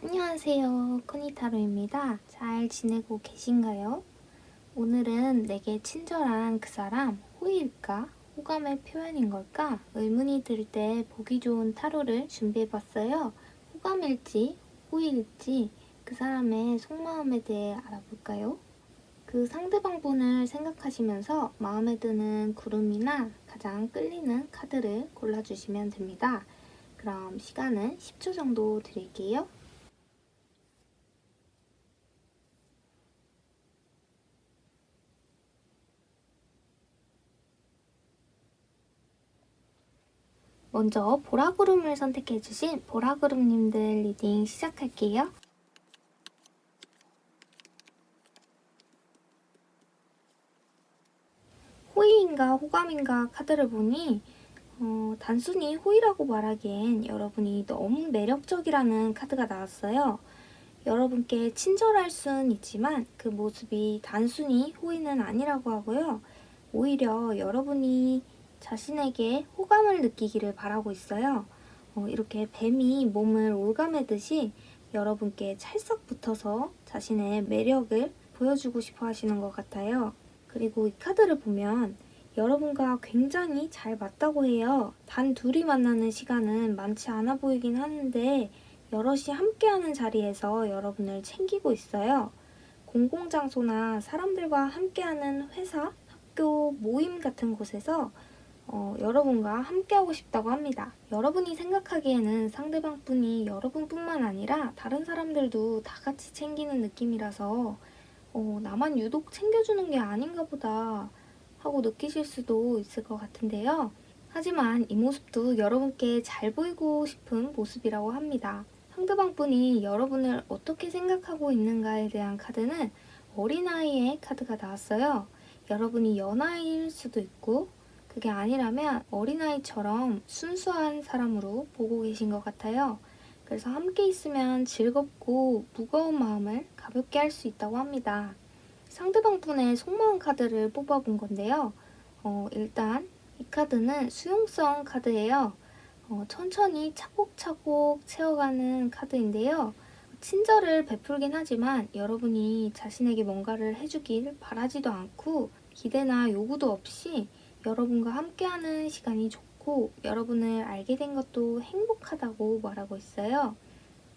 안녕하세요. 코니타로입니다. 잘 지내고 계신가요? 오늘은 내게 친절한 그 사람 호의일까? 호감의 표현인 걸까? 의문이 들 때 보기 좋은 타로를 준비해봤어요. 호감일지 호의일지 그 사람의 속마음에 대해 알아볼까요? 그 상대방 분을 생각하시면서 마음에 드는 구름이나 가장 끌리는 카드를 골라주시면 됩니다. 그럼 시간은 10초 정도 드릴게요. 먼저 보라구름을 선택해주신 보라구름님들 리딩 시작할게요. 호의인가 호감인가 카드를 보니 단순히 호의라고 말하기엔 여러분이 너무 매력적이라는 카드가 나왔어요. 여러분께 친절할 순 있지만 그 모습이 단순히 호의는 아니라고 하고요. 오히려 여러분이 자신에게 호감을 느끼기를 바라고 있어요. 이렇게 뱀이 몸을 올가매듯이 여러분께 찰싹 붙어서 자신의 매력을 보여주고 싶어 하시는 것 같아요. 그리고 이 카드를 보면 여러분과 굉장히 잘 맞다고 해요. 단 둘이 만나는 시간은 많지 않아 보이긴 하는데 여럿이 함께하는 자리에서 여러분을 챙기고 있어요. 공공장소나 사람들과 함께하는 회사, 학교, 모임 같은 곳에서 여러분과 함께하고 싶다고 합니다. 여러분이 생각하기에는 상대방 분이 여러분뿐만 아니라 다른 사람들도 다 같이 챙기는 느낌이라서 나만 유독 챙겨주는 게 아닌가 보다 하고 느끼실 수도 있을 것 같은데요. 하지만 이 모습도 여러분께 잘 보이고 싶은 모습이라고 합니다. 상대방 분이 여러분을 어떻게 생각하고 있는가에 대한 카드는 어린아이의 카드가 나왔어요. 여러분이 연하일 수도 있고 그게 아니라면 어린아이처럼 순수한 사람으로 보고 계신 것 같아요. 그래서 함께 있으면 즐겁고 무거운 마음을 가볍게 할 수 있다고 합니다. 상대방 분의 속마음 카드를 뽑아본 건데요. 일단 이 카드는 수용성 카드예요. 천천히 차곡차곡 채워가는 카드인데요. 친절을 베풀긴 하지만 여러분이 자신에게 뭔가를 해주길 바라지도 않고 기대나 요구도 없이 여러분과 함께하는 시간이 좋고 여러분을 알게 된 것도 행복하다고 말하고 있어요.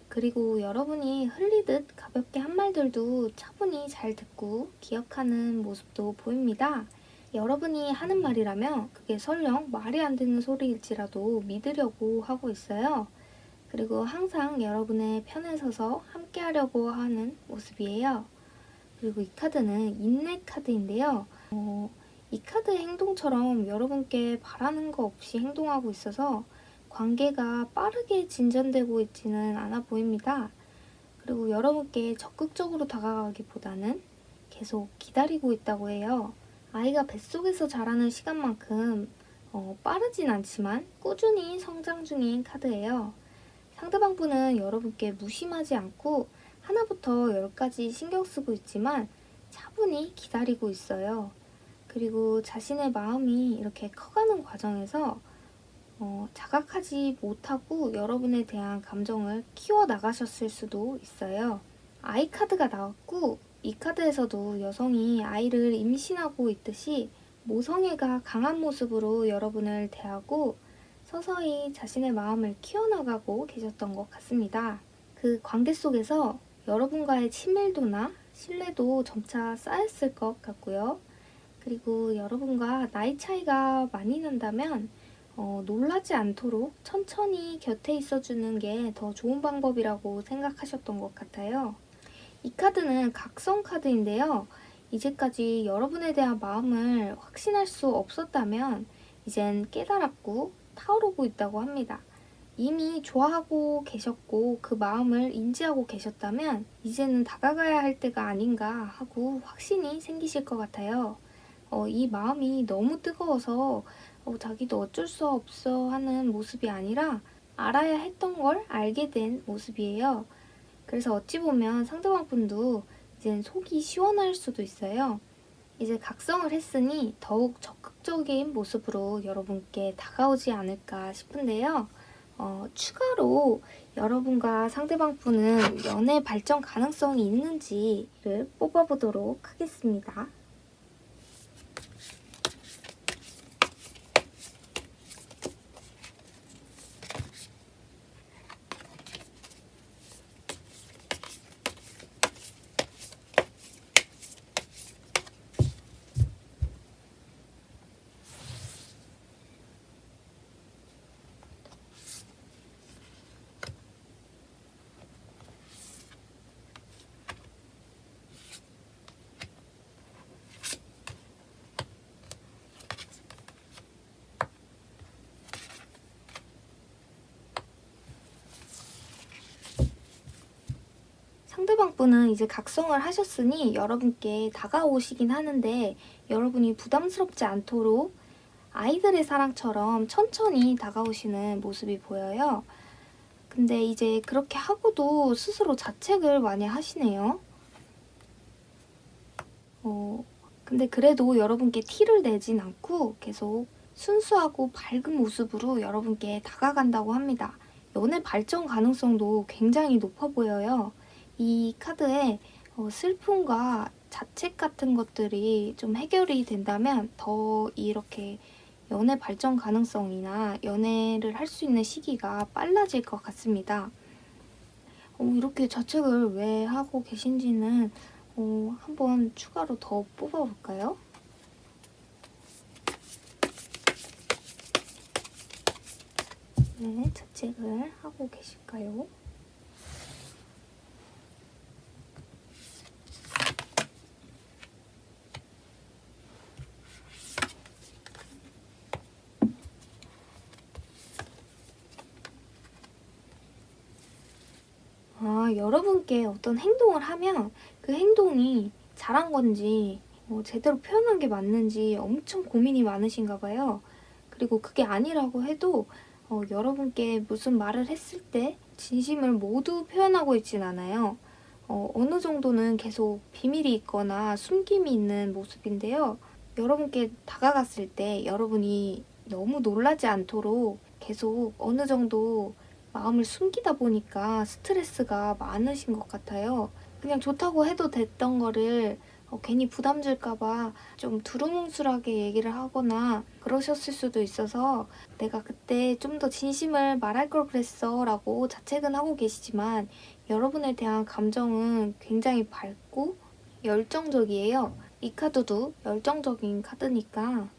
그리고 여러분이 흘리듯 가볍게 한 말들도 차분히 잘 듣고 기억하는 모습도 보입니다. 여러분이 하는 말이라면 그게 설령 말이 안 되는 소리일지라도 믿으려고 하고 있어요. 그리고 항상 여러분의 편에 서서 함께 하려고 하는 모습이에요. 그리고 이 카드는 인내 카드인데요. 이 카드의 행동처럼 여러분께 바라는 거 없이 행동하고 있어서 관계가 빠르게 진전되고 있지는 않아 보입니다. 그리고 여러분께 적극적으로 다가가기보다는 계속 기다리고 있다고 해요. 아이가 뱃속에서 자라는 시간만큼 빠르진 않지만 꾸준히 성장 중인 카드예요. 상대방 분은 여러분께 무심하지 않고 하나부터 열까지 신경 쓰고 있지만 차분히 기다리고 있어요. 그리고 자신의 마음이 이렇게 커가는 과정에서 자각하지 못하고 여러분에 대한 감정을 키워나가셨을 수도 있어요. 아이 카드가 나왔고 이 카드에서도 여성이 아이를 임신하고 있듯이 모성애가 강한 모습으로 여러분을 대하고 서서히 자신의 마음을 키워나가고 계셨던 것 같습니다. 그 관계 속에서 여러분과의 친밀도나 신뢰도 점차 쌓였을 것 같고요. 그리고 여러분과 나이 차이가 많이 난다면 놀라지 않도록 천천히 곁에 있어주는 게 더 좋은 방법이라고 생각하셨던 것 같아요. 이 카드는 각성 카드인데요. 이제까지 여러분에 대한 마음을 확신할 수 없었다면 이젠 깨달았고 타오르고 있다고 합니다. 이미 좋아하고 계셨고 그 마음을 인지하고 계셨다면 이제는 다가가야 할 때가 아닌가 하고 확신이 생기실 것 같아요. 이 마음이 너무 뜨거워서 자기도 어쩔 수 없어 하는 모습이 아니라 알아야 했던 걸 알게 된 모습이에요. 그래서 어찌 보면 상대방 분도 이젠 속이 시원할 수도 있어요. 이제 각성을 했으니 더욱 적극적인 모습으로 여러분께 다가오지 않을까 싶은데요. 추가로 여러분과 상대방 분은 연애 발전 가능성이 있는지를 뽑아보도록 하겠습니다. 상대방 분은 이제 각성을 하셨으니 여러분께 다가오시긴 하는데 여러분이 부담스럽지 않도록 아이들의 사랑처럼 천천히 다가오시는 모습이 보여요. 근데 이제 그렇게 하고도 스스로 자책을 많이 하시네요. 근데 그래도 여러분께 티를 내진 않고 계속 순수하고 밝은 모습으로 여러분께 다가간다고 합니다. 연애 발전 가능성도 굉장히 높아 보여요. 이 카드에 슬픔과 자책 같은 것들이 좀 해결이 된다면 더 이렇게 연애 발전 가능성이나 연애를 할 수 있는 시기가 빨라질 것 같습니다. 이렇게 자책을 왜 하고 계신지는 한번 추가로 더 뽑아볼까요? 네, 자책을 하고 계실까요? 여러분께 어떤 행동을 하면 그 행동이 잘한 건지 제대로 표현한 게 맞는지 엄청 고민이 많으신가 봐요. 그리고 그게 아니라고 해도 여러분께 무슨 말을 했을 때 진심을 모두 표현하고 있진 않아요. 어느 정도는 계속 비밀이 있거나 숨김이 있는 모습인데요. 여러분께 다가갔을 때 여러분이 너무 놀라지 않도록 계속 어느 정도 마음을 숨기다 보니까 스트레스가 많으신 것 같아요. 그냥 좋다고 해도 됐던 거를 괜히 부담 줄까봐 좀 두루뭉술하게 얘기를 하거나 그러셨을 수도 있어서 내가 그때 좀 더 진심을 말할 걸 그랬어 라고 자책은 하고 계시지만 여러분에 대한 감정은 굉장히 밝고 열정적이에요. 이 카드도 열정적인 카드니까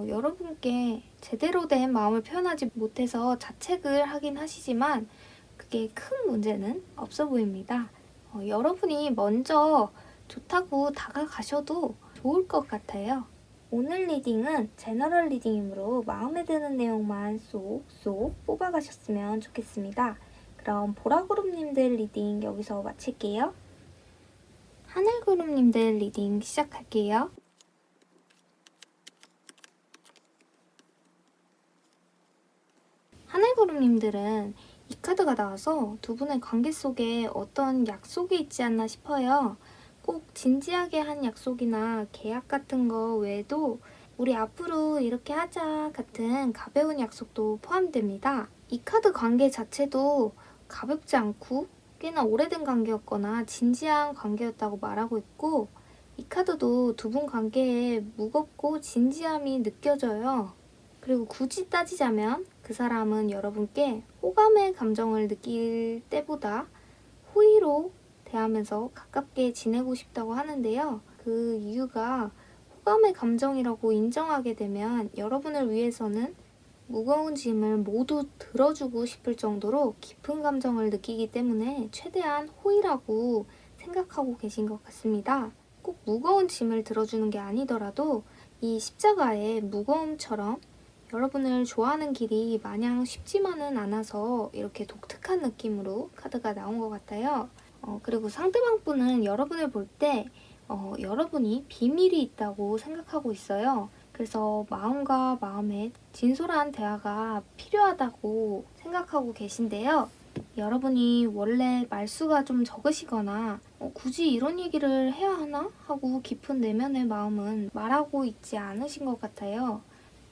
여러분께 제대로 된 마음을 표현하지 못해서 자책을 하긴 하시지만 그게 큰 문제는 없어 보입니다. 여러분이 먼저 좋다고 다가가셔도 좋을 것 같아요. 오늘 리딩은 제너럴 리딩이므로 마음에 드는 내용만 쏙쏙 뽑아가셨으면 좋겠습니다. 그럼 보라구름님들 리딩 여기서 마칠게요. 하늘구름님들 리딩 시작할게요. 하늘구름님들은 이 카드가 나와서 두 분의 관계 속에 어떤 약속이 있지 않나 싶어요. 꼭 진지하게 한 약속이나 계약 같은 거 외에도 우리 앞으로 이렇게 하자 같은 가벼운 약속도 포함됩니다. 이 카드 관계 자체도 가볍지 않고 꽤나 오래된 관계였거나 진지한 관계였다고 말하고 있고 이 카드도 두 분 관계에 무겁고 진지함이 느껴져요. 그리고 굳이 따지자면 그 사람은 여러분께 호감의 감정을 느낄 때보다 호의로 대하면서 가깝게 지내고 싶다고 하는데요. 그 이유가 호감의 감정이라고 인정하게 되면 여러분을 위해서는 무거운 짐을 모두 들어주고 싶을 정도로 깊은 감정을 느끼기 때문에 최대한 호의라고 생각하고 계신 것 같습니다. 꼭 무거운 짐을 들어주는 게 아니더라도 이 십자가의 무거움처럼 여러분을 좋아하는 길이 마냥 쉽지만은 않아서 이렇게 독특한 느낌으로 카드가 나온 것 같아요. 그리고 상대방 분은 여러분을 볼 때 여러분이 비밀이 있다고 생각하고 있어요. 그래서 마음과 마음의 진솔한 대화가 필요하다고 생각하고 계신데요. 여러분이 원래 말수가 좀 적으시거나 굳이 이런 얘기를 해야 하나? 하고 깊은 내면의 마음은 말하고 있지 않으신 것 같아요.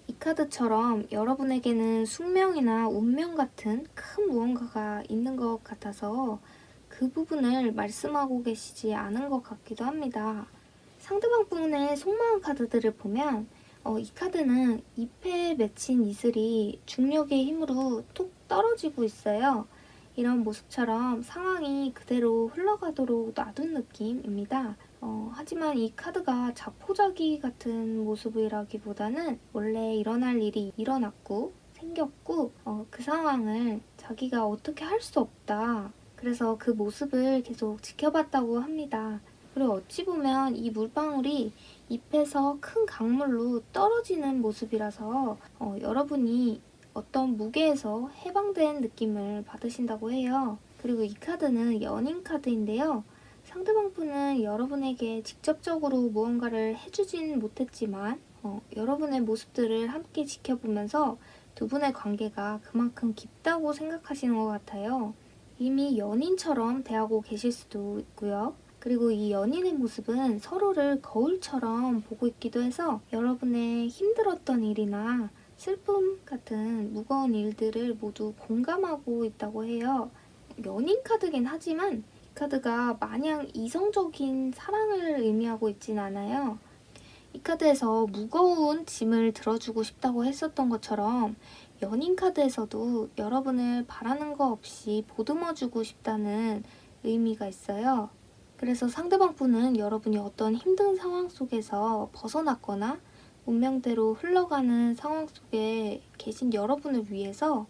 이 카드처럼 여러분에게는 숙명이나 운명 같은 큰 무언가가 있는 것 같아서 그 부분을 말씀하고 계시지 않은 것 같기도 합니다. 상대방 분의 속마음 카드들을 보면 이 카드는 잎에 맺힌 이슬이 중력의 힘으로 툭 떨어지고 있어요. 이런 모습처럼 상황이 그대로 흘러가도록 놔둔 느낌입니다. 하지만 이 카드가 자포자기 같은 모습이라기보다는 원래 일어날 일이 일어났고 생겼고 그 상황을 자기가 어떻게 할 수 없다. 그래서 그 모습을 계속 지켜봤다고 합니다. 그리고 어찌 보면 이 물방울이 잎에서 큰 강물로 떨어지는 모습이라서 여러분이 어떤 무게에서 해방된 느낌을 받으신다고 해요. 그리고 이 카드는 연인 카드인데요. 상대방 분은 여러분에게 직접적으로 무언가를 해주진 못했지만 여러분의 모습들을 함께 지켜보면서 두 분의 관계가 그만큼 깊다고 생각하시는 것 같아요. 이미 연인처럼 대하고 계실 수도 있고요. 그리고 이 연인의 모습은 서로를 거울처럼 보고 있기도 해서 여러분의 힘들었던 일이나 슬픔 같은 무거운 일들을 모두 공감하고 있다고 해요. 연인 카드긴 하지만 이 카드가 마냥 이성적인 사랑을 의미하고 있진 않아요. 이 카드에서 무거운 짐을 들어주고 싶다고 했었던 것처럼 연인 카드에서도 여러분을 바라는 거 없이 보듬어주고 싶다는 의미가 있어요. 그래서 상대방 분은 여러분이 어떤 힘든 상황 속에서 벗어났거나 운명대로 흘러가는 상황 속에 계신 여러분을 위해서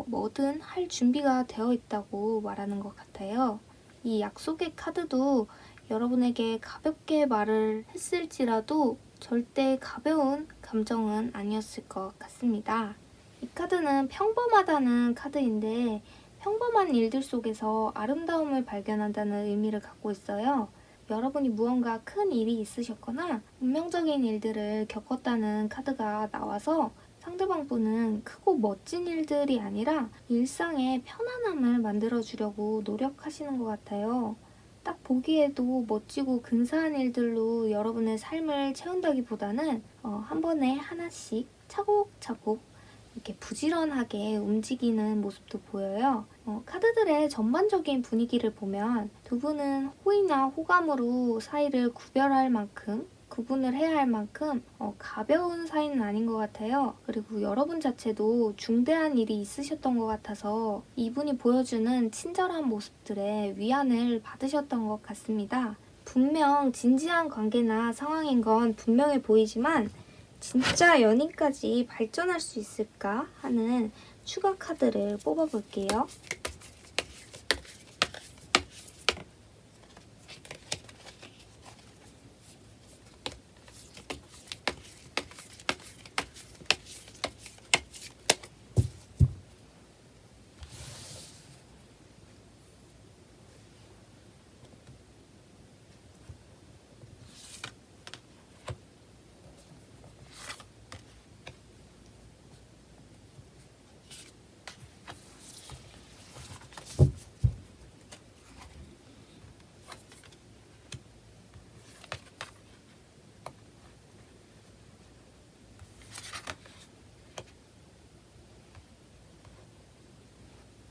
뭐든 할 준비가 되어 있다고 말하는 것 같아요. 이 약속의 카드도 여러분에게 가볍게 말을 했을지라도 절대 가벼운 감정은 아니었을 것 같습니다. 이 카드는 평범하다는 카드인데 평범한 일들 속에서 아름다움을 발견한다는 의미를 갖고 있어요. 여러분이 무언가 큰 일이 있으셨거나 운명적인 일들을 겪었다는 카드가 나와서 상대방 분은 크고 멋진 일들이 아니라 일상의 편안함을 만들어주려고 노력하시는 것 같아요. 딱 보기에도 멋지고 근사한 일들로 여러분의 삶을 채운다기보다는 한 번에 하나씩 차곡차곡 이렇게 부지런하게 움직이는 모습도 보여요. 카드들의 전반적인 분위기를 보면 두 분은 호의나 호감으로 사이를 구별할 만큼 구분을 해야 할 만큼 가벼운 사이는 아닌 것 같아요. 그리고 여러분 자체도 중대한 일이 있으셨던 것 같아서 이분이 보여주는 친절한 모습들에 위안을 받으셨던 것 같습니다. 분명 진지한 관계나 상황인 건 분명해 보이지만 진짜 연인까지 발전할 수 있을까 하는 추가 카드를 뽑아볼게요.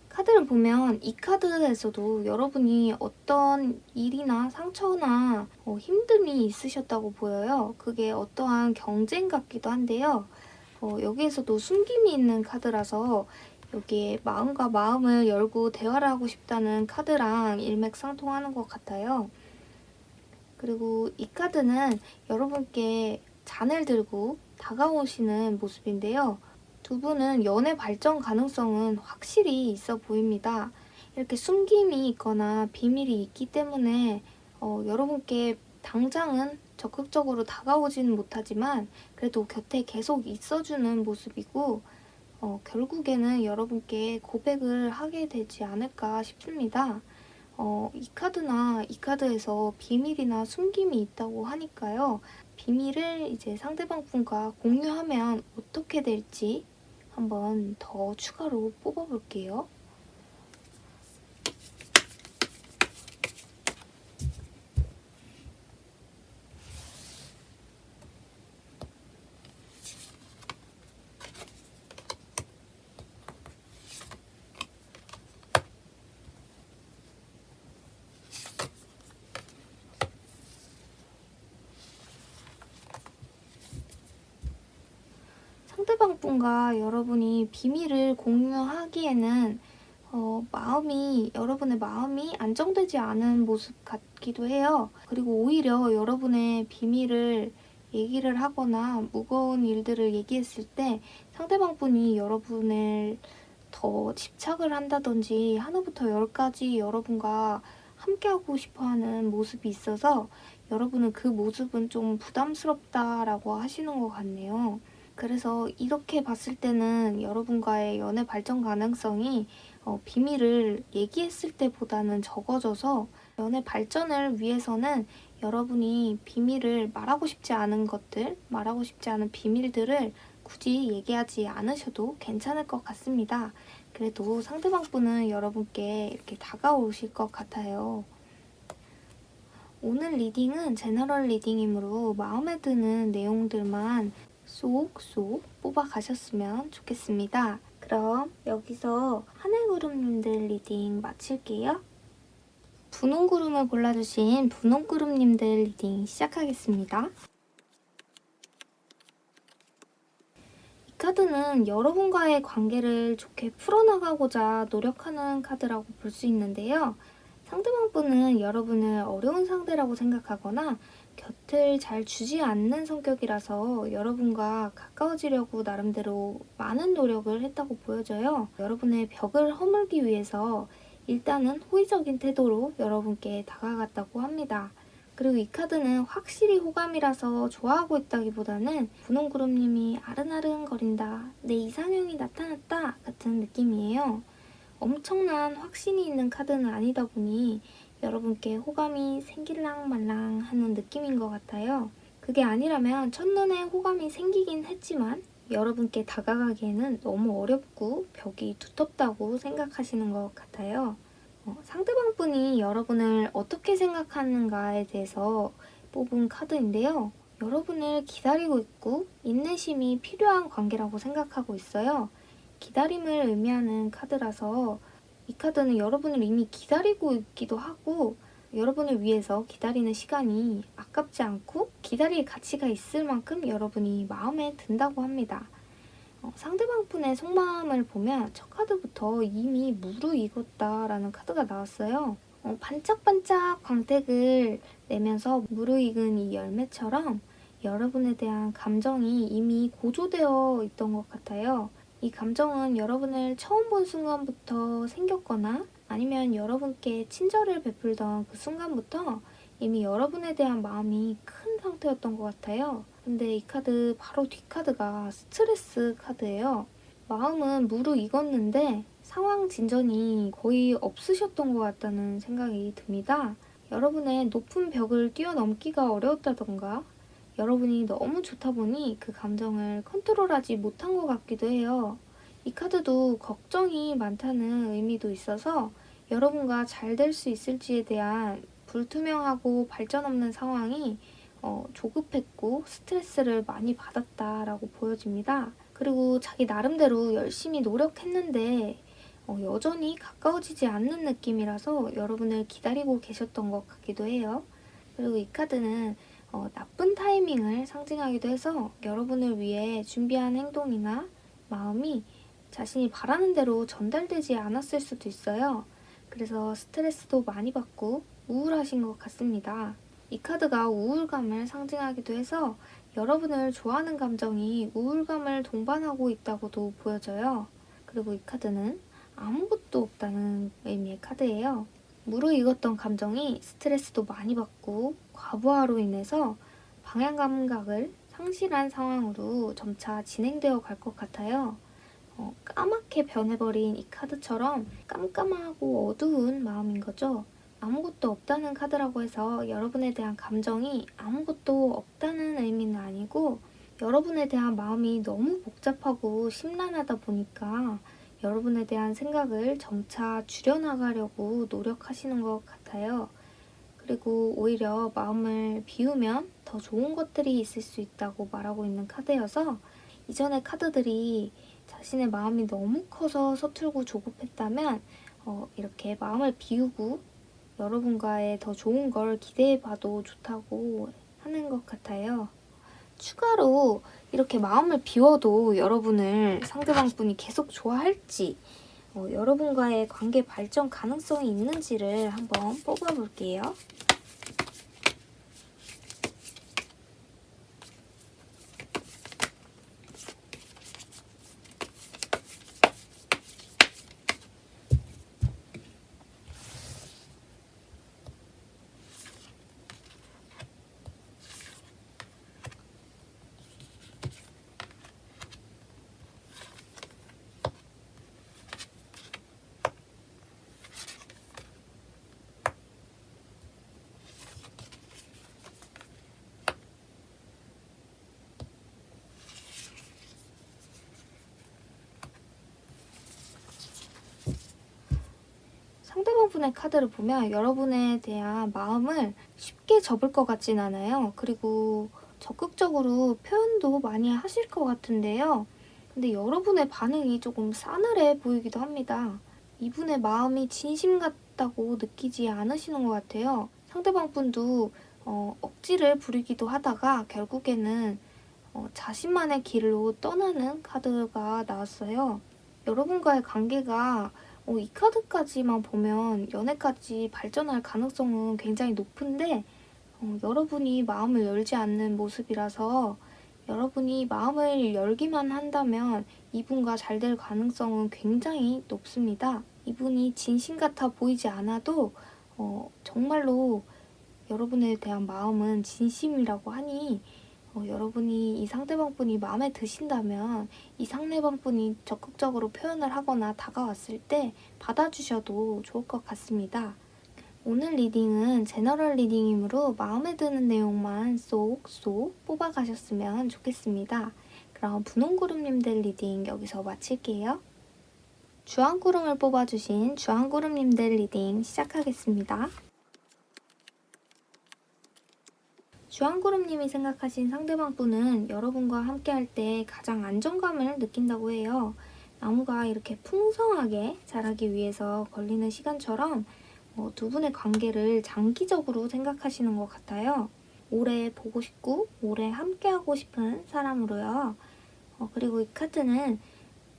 카드를 보면 이 카드에서도 여러분이 어떤 일이나 상처나 힘듦이 있으셨다고 보여요. 그게 어떠한 경쟁 같기도 한데요. 여기에서도 숨김이 있는 카드라서 여기에 마음과 마음을 열고 대화를 하고 싶다는 카드랑 일맥상통하는 것 같아요. 그리고 이 카드는 여러분께 잔을 들고 다가오시는 모습인데요. 두 분은 연애 발전 가능성은 확실히 있어 보입니다. 이렇게 숨김이 있거나 비밀이 있기 때문에 여러분께 당장은 적극적으로 다가오지는 못하지만 그래도 곁에 계속 있어주는 모습이고 결국에는 여러분께 고백을 하게 되지 않을까 싶습니다. 이 카드나 이 카드에서 비밀이나 숨김이 있다고 하니까요. 비밀을 이제 상대방 분과 공유하면 어떻게 될지 한번 더 추가로 뽑아볼게요. 상대방 분과 여러분이 비밀을 공유하기에는 여러분의 마음이 안정되지 않은 모습 같기도 해요. 그리고 오히려 여러분의 비밀을 얘기를 하거나 무거운 일들을 얘기했을 때 상대방 분이 여러분을 더 집착을 한다든지 하나부터 열까지 여러분과 함께하고 싶어하는 모습이 있어서 여러분은 그 모습은 좀 부담스럽다라고 하시는 것 같네요. 그래서 이렇게 봤을 때는 여러분과의 연애 발전 가능성이 비밀을 얘기했을 때보다는 적어져서 연애 발전을 위해서는 여러분이 비밀을 말하고 싶지 않은 것들, 말하고 싶지 않은 비밀들을 굳이 얘기하지 않으셔도 괜찮을 것 같습니다. 그래도 상대방 분은 여러분께 이렇게 다가오실 것 같아요. 오늘 리딩은 제너럴 리딩이므로 마음에 드는 내용들만 쏙쏙 뽑아가셨으면 좋겠습니다. 그럼 여기서 하늘구름님들 리딩 마칠게요. 분홍구름을 골라주신 분홍구름님들 리딩 시작하겠습니다. 이 카드는 여러분과의 관계를 좋게 풀어나가고자 노력하는 카드라고 볼 수 있는데요. 상대방 분은 여러분을 어려운 상대라고 생각하거나 곁을 잘 주지 않는 성격이라서 여러분과 가까워지려고 나름대로 많은 노력을 했다고 보여져요. 여러분의 벽을 허물기 위해서 일단은 호의적인 태도로 여러분께 다가갔다고 합니다. 그리고 이 카드는 확실히 호감이라서 좋아하고 있다기보다는 분홍구름님이 아른아른거린다, 내 이상형이 나타났다 같은 느낌이에요. 엄청난 확신이 있는 카드는 아니다 보니 여러분께 호감이 생길랑 말랑 하는 느낌인 것 같아요. 그게 아니라면 첫눈에 호감이 생기긴 했지만 여러분께 다가가기에는 너무 어렵고 벽이 두텁다고 생각하시는 것 같아요. 상대방 분이 여러분을 어떻게 생각하는가에 대해서 뽑은 카드인데요. 여러분을 기다리고 있고 인내심이 필요한 관계라고 생각하고 있어요. 기다림을 의미하는 카드라서 이 카드는 여러분을 이미 기다리고 있기도 하고 여러분을 위해서 기다리는 시간이 아깝지 않고 기다릴 가치가 있을 만큼 여러분이 마음에 든다고 합니다. 상대방 분의 속마음을 보면 첫 카드부터 이미 무르익었다라는 카드가 나왔어요. 반짝반짝 광택을 내면서 무르익은 이 열매처럼 여러분에 대한 감정이 이미 고조되어 있던 것 같아요. 이 감정은 여러분을 처음 본 순간부터 생겼거나 아니면 여러분께 친절을 베풀던 그 순간부터 이미 여러분에 대한 마음이 큰 상태였던 것 같아요. 근데 이 카드 바로 뒷카드가 스트레스 카드예요. 마음은 무르익었는데 상황 진전이 거의 없으셨던 것 같다는 생각이 듭니다. 여러분의 높은 벽을 뛰어넘기가 어려웠다던가 여러분이 너무 좋다 보니 그 감정을 컨트롤하지 못한 것 같기도 해요. 이 카드도 걱정이 많다는 의미도 있어서 여러분과 잘 될 수 있을지에 대한 불투명하고 발전 없는 상황이 조급했고 스트레스를 많이 받았다라고 보여집니다. 그리고 자기 나름대로 열심히 노력했는데 여전히 가까워지지 않는 느낌이라서 여러분을 기다리고 계셨던 것 같기도 해요. 그리고 이 카드는 나쁜 타이밍을 상징하기도 해서 여러분을 위해 준비한 행동이나 마음이 자신이 바라는 대로 전달되지 않았을 수도 있어요. 그래서 스트레스도 많이 받고 우울하신 것 같습니다. 이 카드가 우울감을 상징하기도 해서 여러분을 좋아하는 감정이 우울감을 동반하고 있다고도 보여져요. 그리고 이 카드는 아무것도 없다는 의미의 카드예요. 무르익었던 감정이 스트레스도 많이 받고 과부하로 인해서 방향 감각을 상실한 상황으로 점차 진행되어 갈 것 같아요. 까맣게 변해버린 이 카드처럼 깜깜하고 어두운 마음인 거죠. 아무것도 없다는 카드라고 해서 여러분에 대한 감정이 아무것도 없다는 의미는 아니고 여러분에 대한 마음이 너무 복잡하고 심란하다 보니까 여러분에 대한 생각을 점차 줄여나가려고 노력하시는 것 같아요. 그리고 오히려 마음을 비우면 더 좋은 것들이 있을 수 있다고 말하고 있는 카드여서 이전의 카드들이 자신의 마음이 너무 커서 서툴고 조급했다면 이렇게 마음을 비우고 여러분과의 더 좋은 걸 기대해봐도 좋다고 하는 것 같아요. 추가로 이렇게 마음을 비워도 여러분을 상대방 분이 계속 좋아할지, 여러분과의 관계 발전 가능성이 있는지를 한번 뽑아볼게요. 상대방 분의 카드를 보면 여러분에 대한 마음을 쉽게 접을 것 같진 않아요. 그리고 적극적으로 표현도 많이 하실 것 같은데요. 근데 여러분의 반응이 조금 싸늘해 보이기도 합니다. 이분의 마음이 진심 같다고 느끼지 않으시는 것 같아요. 상대방 분도 억지를 부리기도 하다가 결국에는 자신만의 길로 떠나는 카드가 나왔어요. 여러분과의 관계가 이 카드까지만 보면 연애까지 발전할 가능성은 굉장히 높은데 여러분이 마음을 열지 않는 모습이라서 여러분이 마음을 열기만 한다면 이분과 잘 될 가능성은 굉장히 높습니다. 이분이 진심 같아 보이지 않아도 정말로 여러분에 대한 마음은 진심이라고 하니 여러분이 이 상대방 분이 마음에 드신다면 이 상대방 분이 적극적으로 표현을 하거나 다가왔을 때 받아주셔도 좋을 것 같습니다. 오늘 리딩은 제너럴 리딩이므로 마음에 드는 내용만 쏙쏙 뽑아가셨으면 좋겠습니다. 그럼 분홍구름님들 리딩 여기서 마칠게요. 주황구름을 뽑아주신 주황구름님들 리딩 시작하겠습니다. 주황구름님이 생각하신 상대방 분은 여러분과 함께할 때 가장 안정감을 느낀다고 해요. 나무가 이렇게 풍성하게 자라기 위해서 걸리는 시간처럼 두 분의 관계를 장기적으로 생각하시는 것 같아요. 오래 보고 싶고 오래 함께하고 싶은 사람으로요. 그리고 이 카드는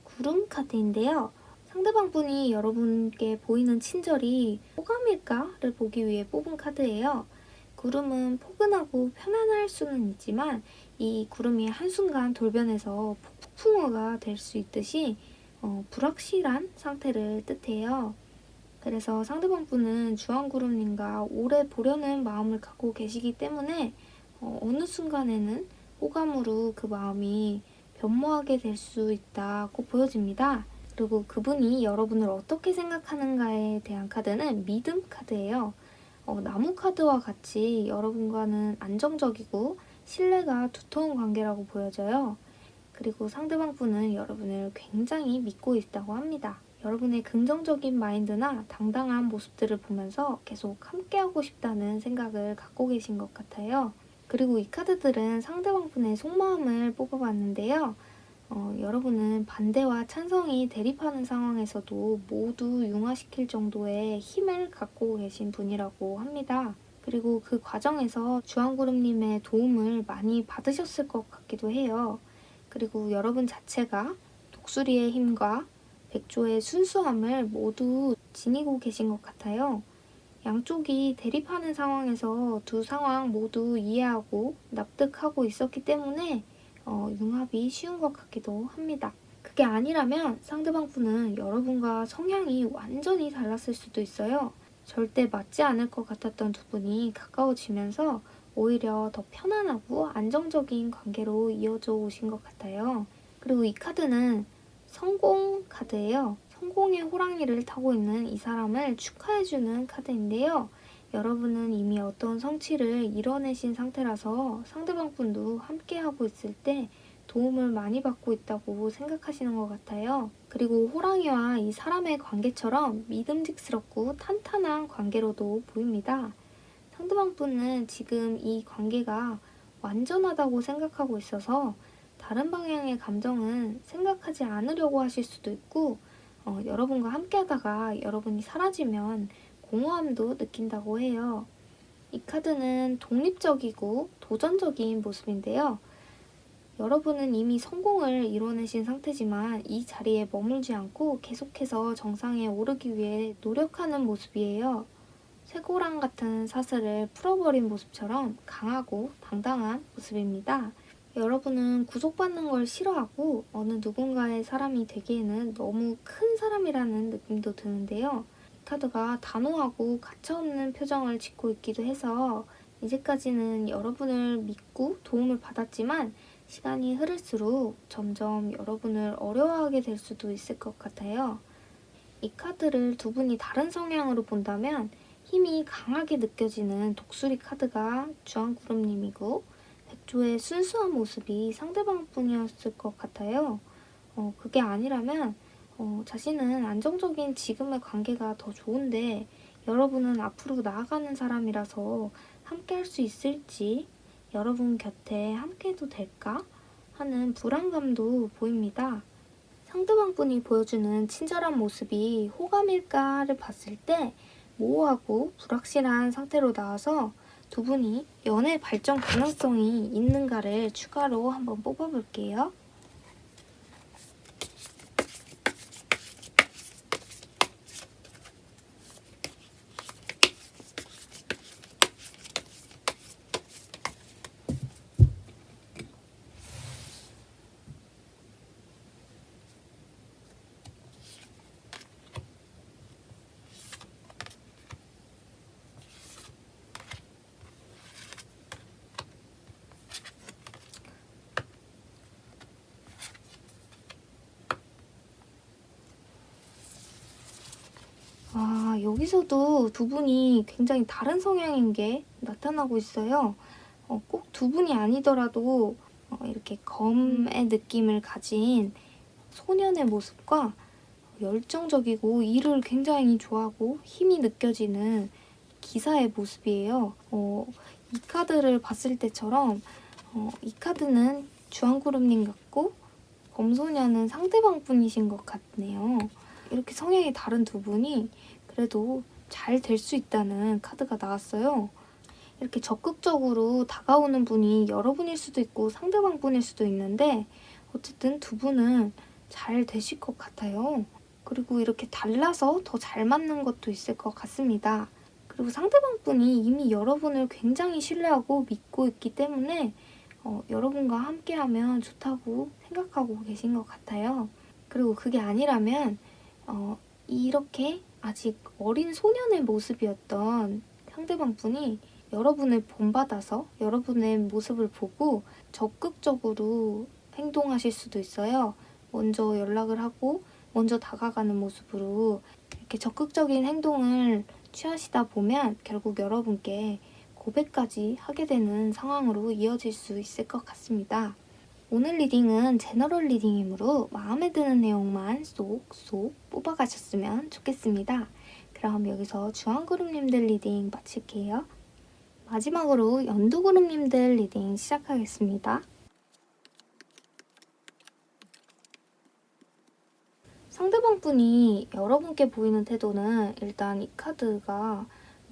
구름 카드인데요. 상대방 분이 여러분께 보이는 친절이 호감일까를 보기 위해 뽑은 카드예요. 구름은 포근하고 편안할 수는 있지만 이 구름이 한순간 돌변해서 폭풍우가 될 수 있듯이 불확실한 상태를 뜻해요. 그래서 상대방 분은 주황구름님과 오래 보려는 마음을 갖고 계시기 때문에 어느 순간에는 호감으로 그 마음이 변모하게 될 수 있다고 보여집니다. 그리고 그분이 여러분을 어떻게 생각하는가에 대한 카드는 믿음 카드예요. 나무 카드와 같이 여러분과는 안정적이고 신뢰가 두터운 관계라고 보여져요. 그리고 상대방 분은 여러분을 굉장히 믿고 있다고 합니다. 여러분의 긍정적인 마인드나 당당한 모습들을 보면서 계속 함께하고 싶다는 생각을 갖고 계신 것 같아요. 그리고 이 카드들은 상대방 분의 속마음을 뽑아봤는데요. 여러분은 반대와 찬성이 대립하는 상황에서도 모두 융화시킬 정도의 힘을 갖고 계신 분이라고 합니다. 그리고 그 과정에서 주황구름님의 도움을 많이 받으셨을 것 같기도 해요. 그리고 여러분 자체가 독수리의 힘과 백조의 순수함을 모두 지니고 계신 것 같아요. 양쪽이 대립하는 상황에서 두 상황 모두 이해하고 납득하고 있었기 때문에 융합이 쉬운 것 같기도 합니다. 그게 아니라면 상대방 분은 여러분과 성향이 완전히 달랐을 수도 있어요. 절대 맞지 않을 것 같았던 두 분이 가까워지면서 오히려 더 편안하고 안정적인 관계로 이어져 오신 것 같아요. 그리고 이 카드는 성공 카드예요. 성공의 호랑이를 타고 있는 이 사람을 축하해주는 카드인데요. 여러분은 이미 어떤 성취를 이뤄내신 상태라서 상대방 분도 함께하고 있을 때 도움을 많이 받고 있다고 생각하시는 것 같아요. 그리고 호랑이와 이 사람의 관계처럼 믿음직스럽고 탄탄한 관계로도 보입니다. 상대방 분은 지금 이 관계가 완전하다고 생각하고 있어서 다른 방향의 감정은 생각하지 않으려고 하실 수도 있고 여러분과 함께하다가 여러분이 사라지면 공허함도 느낀다고 해요. 이 카드는 독립적이고 도전적인 모습인데요. 여러분은 이미 성공을 이뤄내신 상태지만 이 자리에 머물지 않고 계속해서 정상에 오르기 위해 노력하는 모습이에요. 쇠고랑 같은 사슬을 풀어버린 모습처럼 강하고 당당한 모습입니다. 여러분은 구속받는 걸 싫어하고 어느 누군가의 사람이 되기에는 너무 큰 사람이라는 느낌도 드는데요. 이 카드가 단호하고 가차없는 표정을 짓고 있기도 해서 이제까지는 여러분을 믿고 도움을 받았지만 시간이 흐를수록 점점 여러분을 어려워하게 될 수도 있을 것 같아요. 이 카드를 두 분이 다른 성향으로 본다면 힘이 강하게 느껴지는 독수리 카드가 주황구름님이고 백조의 순수한 모습이 상대방 분이었을 것 같아요. 그게 아니라면 자신은 안정적인 지금의 관계가 더 좋은데 여러분은 앞으로 나아가는 사람이라서 함께 할 수 있을지, 여러분 곁에 함께 해도 될까 하는 불안감도 보입니다. 상대방 분이 보여주는 친절한 모습이 호감일까를 봤을 때 모호하고 불확실한 상태로 나와서 두 분이 연애 발전 가능성이 있는가를 추가로 한번 뽑아볼게요. 여기서도 두 분이 굉장히 다른 성향인 게 나타나고 있어요. 꼭 두 분이 아니더라도 이렇게 검의 느낌을 가진 소년의 모습과 열정적이고 일을 굉장히 좋아하고 힘이 느껴지는 기사의 모습이에요. 이 카드를 봤을 때처럼 이 카드는 주황구름님 같고 검소년은 상대방 분이신 것 같네요. 이렇게 성향이 다른 두 분이 그래도 잘 될 수 있다는 카드가 나왔어요. 이렇게 적극적으로 다가오는 분이 여러분일 수도 있고 상대방 분일 수도 있는데 어쨌든 두 분은 잘 되실 것 같아요. 그리고 이렇게 달라서 더 잘 맞는 것도 있을 것 같습니다. 그리고 상대방 분이 이미 여러분을 굉장히 신뢰하고 믿고 있기 때문에 여러분과 함께하면 좋다고 생각하고 계신 것 같아요. 그리고 그게 아니라면 이렇게 아직 어린 소년의 모습이었던 상대방 분이 여러분을 본받아서 여러분의 모습을 보고 적극적으로 행동하실 수도 있어요. 먼저 연락을 하고 먼저 다가가는 모습으로 이렇게 적극적인 행동을 취하시다 보면 결국 여러분께 고백까지 하게 되는 상황으로 이어질 수 있을 것 같습니다. 오늘 리딩은 제너럴 리딩이므로 마음에 드는 내용만 쏙쏙 뽑아가셨으면 좋겠습니다. 그럼 여기서 주황구름님들 리딩 마칠게요. 마지막으로 연두구름님들 리딩 시작하겠습니다. 상대방 분이 여러분께 보이는 태도는 일단 이 카드가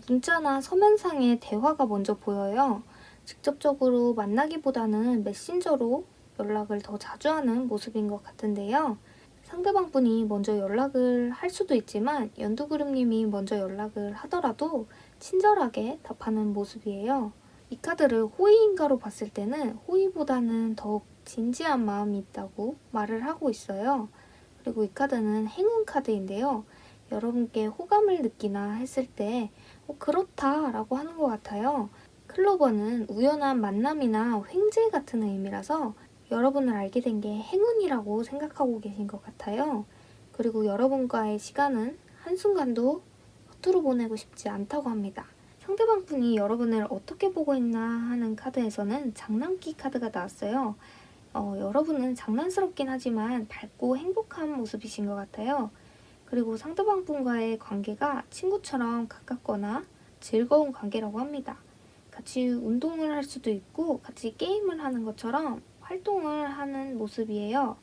문자나 서면상의 대화가 먼저 보여요. 직접적으로 만나기보다는 메신저로 연락을 더 자주 하는 모습인 것 같은데요. 상대방 분이 먼저 연락을 할 수도 있지만 연두구름님이 먼저 연락을 하더라도 친절하게 답하는 모습이에요. 이 카드를 호의인가로 봤을 때는 호의보다는 더욱 진지한 마음이 있다고 말을 하고 있어요. 그리고 이 카드는 행운 카드인데요. 여러분께 호감을 느끼나 했을 때 그렇다 라고 하는 것 같아요. 클로버는 우연한 만남이나 횡재 같은 의미라서 여러분을 알게 된 게 행운이라고 생각하고 계신 것 같아요. 그리고 여러분과의 시간은 한순간도 허투루 보내고 싶지 않다고 합니다. 상대방 분이 여러분을 어떻게 보고 있나 하는 카드에서는 장난기 카드가 나왔어요. 여러분은 장난스럽긴 하지만 밝고 행복한 모습이신 것 같아요. 그리고 상대방 분과의 관계가 친구처럼 가깝거나 즐거운 관계라고 합니다. 같이 운동을 할 수도 있고 같이 게임을 하는 것처럼 활동을 하는 모습이에요.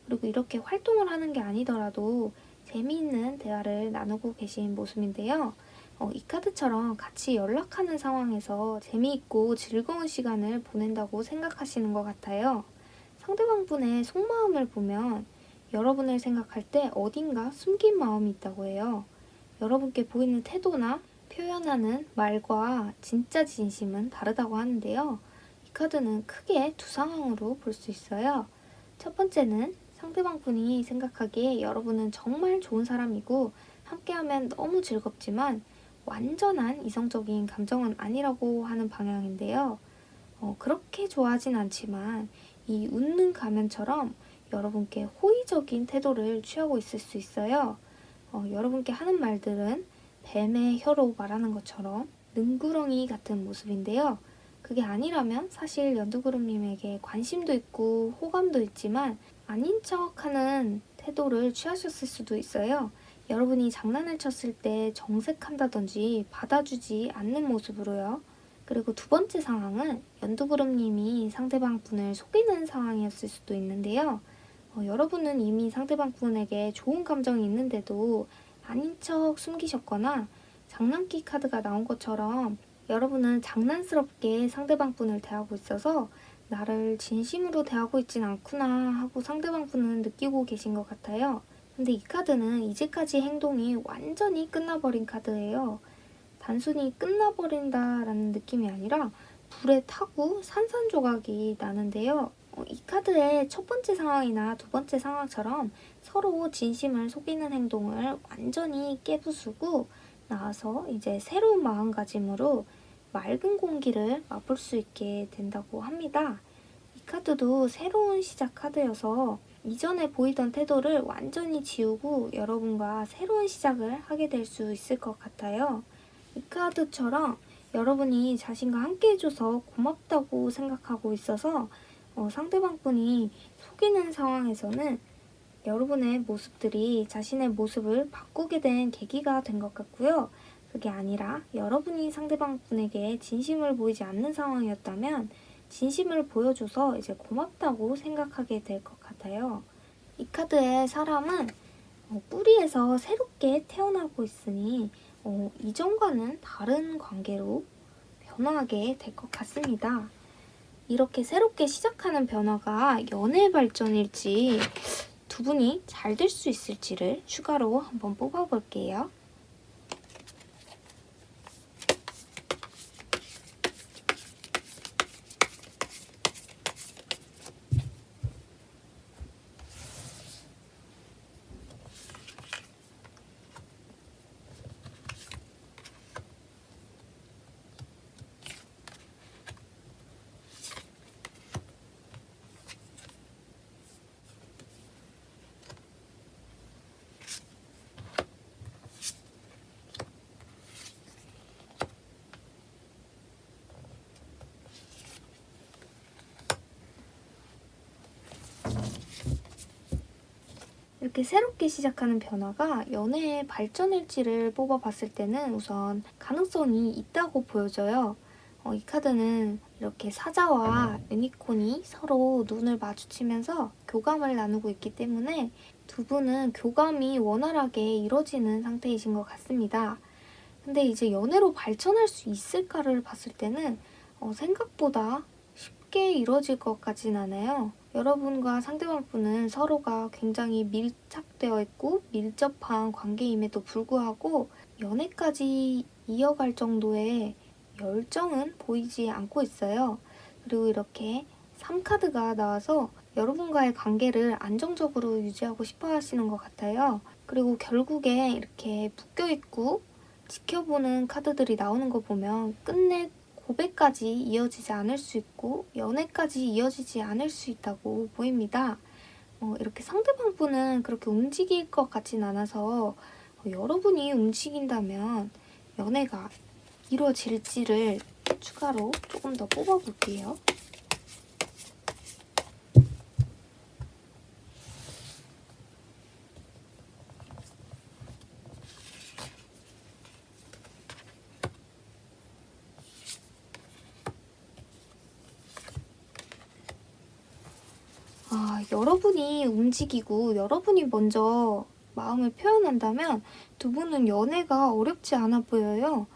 그리고 이렇게 활동을 하는 게 아니더라도 재미있는 대화를 나누고 계신 모습인데요. 이 카드처럼 같이 연락하는 상황에서 재미있고 즐거운 시간을 보낸다고 생각하시는 것 같아요. 상대방분의 속마음을 보면 여러분을 생각할 때 어딘가 숨긴 마음이 있다고 해요. 여러분께 보이는 태도나 표현하는 말과 진짜 진심은 다르다고 하는데요. 이 카드는 크게 두 상황으로 볼 수 있어요. 첫 번째는 상대방분이 생각하기에 여러분은 정말 좋은 사람이고 함께하면 너무 즐겁지만 완전한 이성적인 감정은 아니라고 하는 방향인데요. 그렇게 좋아하진 않지만 이 웃는 가면처럼 여러분께 호의적인 태도를 취하고 있을 수 있어요. 여러분께 하는 말들은 뱀의 혀로 말하는 것처럼 능구렁이 같은 모습인데요. 그게 아니라면 사실 연두그룹님에게 관심도 있고 호감도 있지만 아닌 척하는 태도를 취하셨을 수도 있어요. 여러분이 장난을 쳤을 때 정색한다든지 받아주지 않는 모습으로요. 그리고 두 번째 상황은 연두그룹님이 상대방 분을 속이는 상황이었을 수도 있는데요. 여러분은 이미 상대방 분에게 좋은 감정이 있는데도 아닌 척 숨기셨거나 장난기 카드가 나온 것처럼 여러분은 장난스럽게 상대방 분을 대하고 있어서 나를 진심으로 대하고 있진 않구나 하고 상대방 분은 느끼고 계신 것 같아요. 근데 이 카드는 이제까지 행동이 완전히 끝나버린 카드예요. 단순히 끝나버린다라는 느낌이 아니라 불에 타고 산산조각이 나는데요. 이 카드의 첫 번째 상황이나 두 번째 상황처럼 서로 진심을 속이는 행동을 완전히 깨부수고 나와서 이제 새로운 마음가짐으로 맑은 공기를 맛볼 수 있게 된다고 합니다. 이 카드도 새로운 시작 카드여서 이전에 보이던 태도를 완전히 지우고 여러분과 새로운 시작을 하게 될 수 있을 것 같아요. 이 카드처럼 여러분이 자신과 함께 해줘서 고맙다고 생각하고 있어서 상대방 분이 속이는 상황에서는 여러분의 모습들이 자신의 모습을 바꾸게 된 계기가 된 것 같고요. 그게 아니라 여러분이 상대방 분에게 진심을 보이지 않는 상황이었다면 진심을 보여줘서 이제 고맙다고 생각하게 될 것 같아요. 이 카드의 사람은 뿌리에서 새롭게 태어나고 있으니 이전과는 다른 관계로 변화하게 될 것 같습니다. 이렇게 새롭게 시작하는 변화가 연애 발전일지 두 분이 잘 될 수 있을지를 추가로 한번 뽑아볼게요. 이렇게 새롭게 시작하는 변화가 연애의 발전일지를 뽑아봤을 때는 우선 가능성이 있다고 보여져요. 이 카드는 이렇게 사자와 유니콘이 서로 눈을 마주치면서 교감을 나누고 있기 때문에 두 분은 교감이 원활하게 이루어지는 상태이신 것 같습니다. 근데 이제 연애로 발전할 수 있을까를 봤을 때는 생각보다 쉽게 이루어질 것 같진 않아요. 여러분과 상대방 분은 서로가 굉장히 밀착되어 있고 밀접한 관계임에도 불구하고 연애까지 이어갈 정도의 열정은 보이지 않고 있어요. 그리고 이렇게 3카드가 나와서 여러분과의 관계를 안정적으로 유지하고 싶어 하시는 것 같아요. 그리고 결국에 이렇게 묶여있고 지켜보는 카드들이 나오는 거 보면 끝내 고백까지 이어지지 않을 수 있고 연애까지 이어지지 않을 수 있다고 보입니다. 이렇게 상대방 분은 그렇게 움직일 것 같진 않아서 여러분이 움직인다면 연애가 이루어질지를 추가로 조금 더 뽑아볼게요. 여러분이 움직이고 여러분이 먼저 마음을 표현한다면 두 분은 연애가 어렵지 않아 보여요.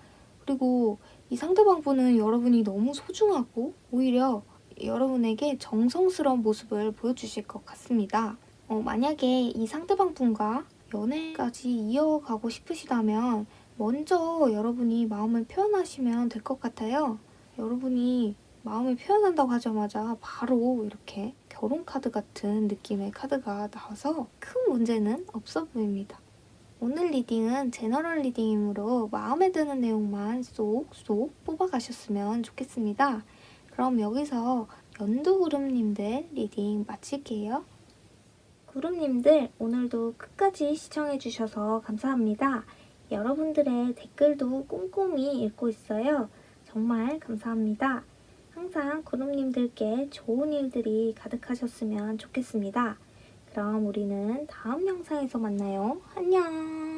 그리고 이 상대방 분은 여러분이 너무 소중하고 오히려 여러분에게 정성스러운 모습을 보여주실 것 같습니다. 만약에 이 상대방 분과 연애까지 이어가고 싶으시다면 먼저 여러분이 마음을 표현하시면 될 것 같아요. 여러분이 마음을 표현한다고 하자마자 바로 이렇게 결혼 카드 같은 느낌의 카드가 나와서 큰 문제는 없어 보입니다. 오늘 리딩은 제너럴 리딩이므로 마음에 드는 내용만 쏙쏙 뽑아가셨으면 좋겠습니다. 그럼 여기서 연두 구름님들 리딩 마칠게요. 구름님들 오늘도 끝까지 시청해주셔서 감사합니다. 여러분들의 댓글도 꼼꼼히 읽고 있어요. 정말 감사합니다. 항상 구름님들께 좋은 일들이 가득하셨으면 좋겠습니다. 그럼 우리는 다음 영상에서 만나요. 안녕!